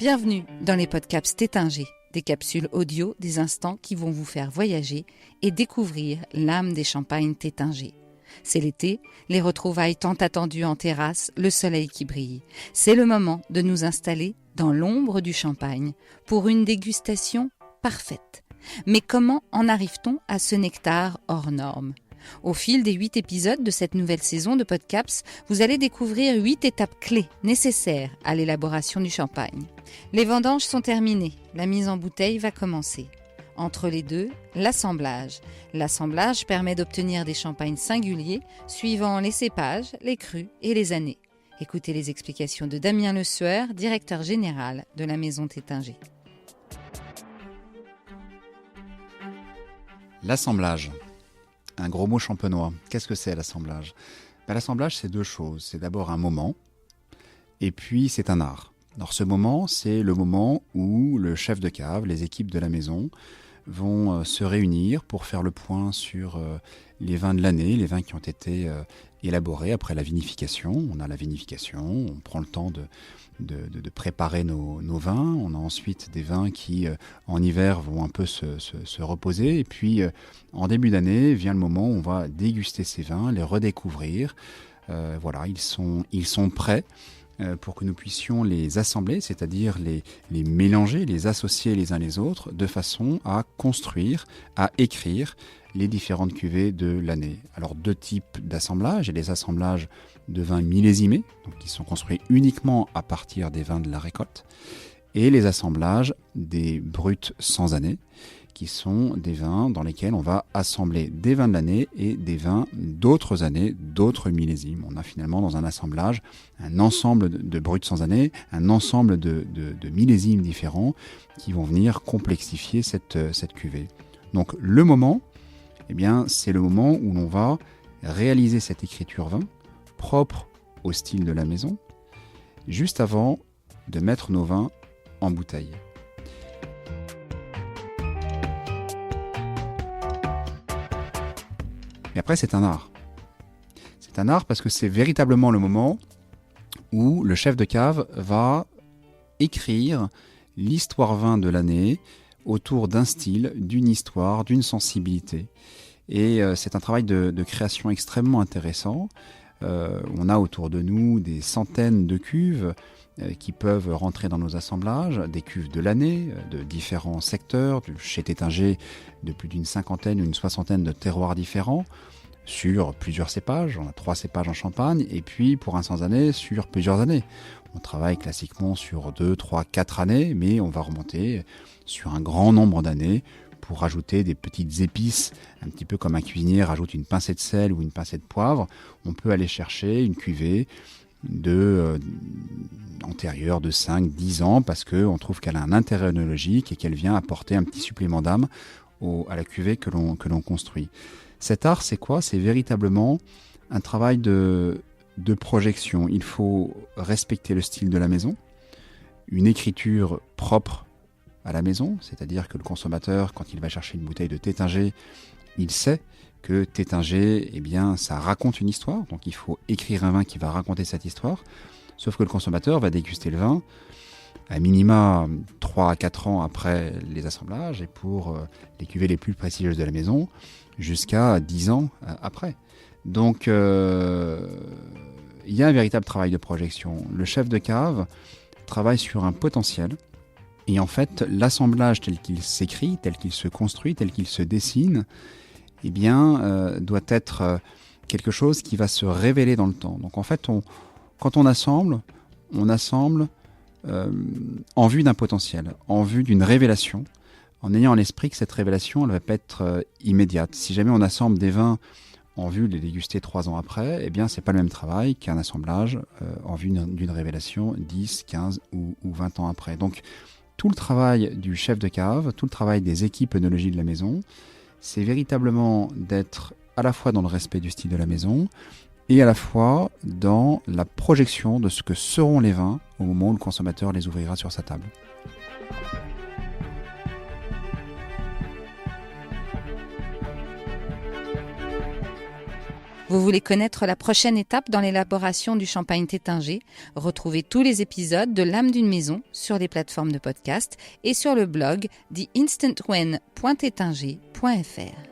Bienvenue dans les podcasts Tétinger, des capsules audio, des instants qui vont vous faire voyager et découvrir l'âme des champagnes Tétinger. C'est l'été, les retrouvailles tant attendues en terrasse, le soleil qui brille. C'est le moment de nous installer dans l'ombre du champagne pour une dégustation parfaite. Mais comment en arrive-t-on à ce nectar hors norme ? Au fil des 8 épisodes de cette nouvelle saison de Podcaps, vous allez découvrir 8 étapes clés nécessaires à l'élaboration du champagne. Les vendanges sont terminées, la mise en bouteille va commencer. Entre les deux, l'assemblage. L'assemblage permet d'obtenir des champagnes singuliers suivant les cépages, les crus et les années. Écoutez les explications de Damien Le Sueur, directeur général de la maison Tétinger. L'assemblage. Un gros mot champenois. Qu'est-ce que c'est l'assemblage ? L'assemblage, c'est deux choses. C'est d'abord un moment, et puis c'est un art. Alors ce moment, c'est le moment où le chef de cave, les équipes de la maison, vont se réunir pour faire le point sur les vins de l'année, les vins qui ont été élaborés après la vinification. On a la vinification, on prend le temps de préparer nos vins. On a ensuite des vins qui, en hiver, vont un peu se reposer. Et puis, en début d'année, vient le moment où on va déguster ces vins, les redécouvrir. Voilà, ils sont prêts pour que nous puissions les assembler, c'est-à-dire les mélanger, les associer les uns les autres, de façon à construire, à écrire les différentes cuvées de l'année. Alors, deux types d'assemblages. Il y a les assemblages de vins millésimés, donc qui sont construits uniquement à partir des vins de la récolte, et les assemblages des bruts sans année, qui sont des vins dans lesquels on va assembler des vins de l'année et des vins d'autres années, d'autres millésimes. On a finalement dans un assemblage un ensemble de bruts sans année, un ensemble de millésimes différents qui vont venir complexifier cette cuvée. Donc le moment, eh bien, c'est le moment où l'on va réaliser cette écriture vin propre au style de la maison, juste avant de mettre nos vins en bouteille. Et après, c'est un art. C'est un art parce que c'est véritablement le moment où le chef de cave va écrire l'histoire vin de l'année autour d'un style, d'une histoire, d'une sensibilité. Et c'est un travail de création extrêmement intéressant. On a autour de nous des centaines de cuves qui peuvent rentrer dans nos assemblages, des cuves de l'année, de différents secteurs, chez Tétinger, de plus d'une cinquantaine ou une soixantaine de terroirs différents, sur plusieurs cépages. On a 3 cépages en Champagne, et puis pour un sans année, sur plusieurs années. On travaille classiquement sur 2, 3, 4 années, mais on va remonter sur un grand nombre d'années pour rajouter des petites épices, un petit peu comme un cuisinier rajoute une pincée de sel ou une pincée de poivre. On peut aller chercher une cuvée antérieure de 5-10 ans parce qu'on trouve qu'elle a un intérêt œnologique et qu'elle vient apporter un petit supplément d'âme à la cuvée que l'on construit. Cet art, c'est quoi ? C'est véritablement un travail de projection. Il faut respecter le style de la maison, une écriture propre à la maison, c'est-à-dire que le consommateur, quand il va chercher une bouteille de Tétinger, il sait que Tétinger, eh bien, ça raconte une histoire, donc il faut écrire un vin qui va raconter cette histoire, sauf que le consommateur va déguster le vin à minima 3 à 4 ans après les assemblages, et pour les cuvées les plus prestigieuses de la maison, jusqu'à 10 ans après. Donc, il y a un véritable travail de projection. Le chef de cave travaille sur un potentiel, et en fait, l'assemblage tel qu'il s'écrit, tel qu'il se construit, tel qu'il se dessine, eh bien, doit être quelque chose qui va se révéler dans le temps. Donc en fait, quand on assemble en vue d'un potentiel, en vue d'une révélation, en ayant à l'esprit que cette révélation, elle ne va pas être immédiate. Si jamais on assemble des vins en vue de les déguster 3 ans après, eh bien, c'est pas le même travail qu'un assemblage en vue d'une révélation 10, 15 ou 20 ans après. Donc, tout le travail du chef de cave, tout le travail des équipes œnologie de la maison, c'est véritablement d'être à la fois dans le respect du style de la maison et à la fois dans la projection de ce que seront les vins au moment où le consommateur les ouvrira sur sa table. Vous voulez connaître la prochaine étape dans l'élaboration du champagne Taittinger? Retrouvez tous les épisodes de l'âme d'une maison sur les plateformes de podcast et sur le blog theinstantwen.taittinger.fr.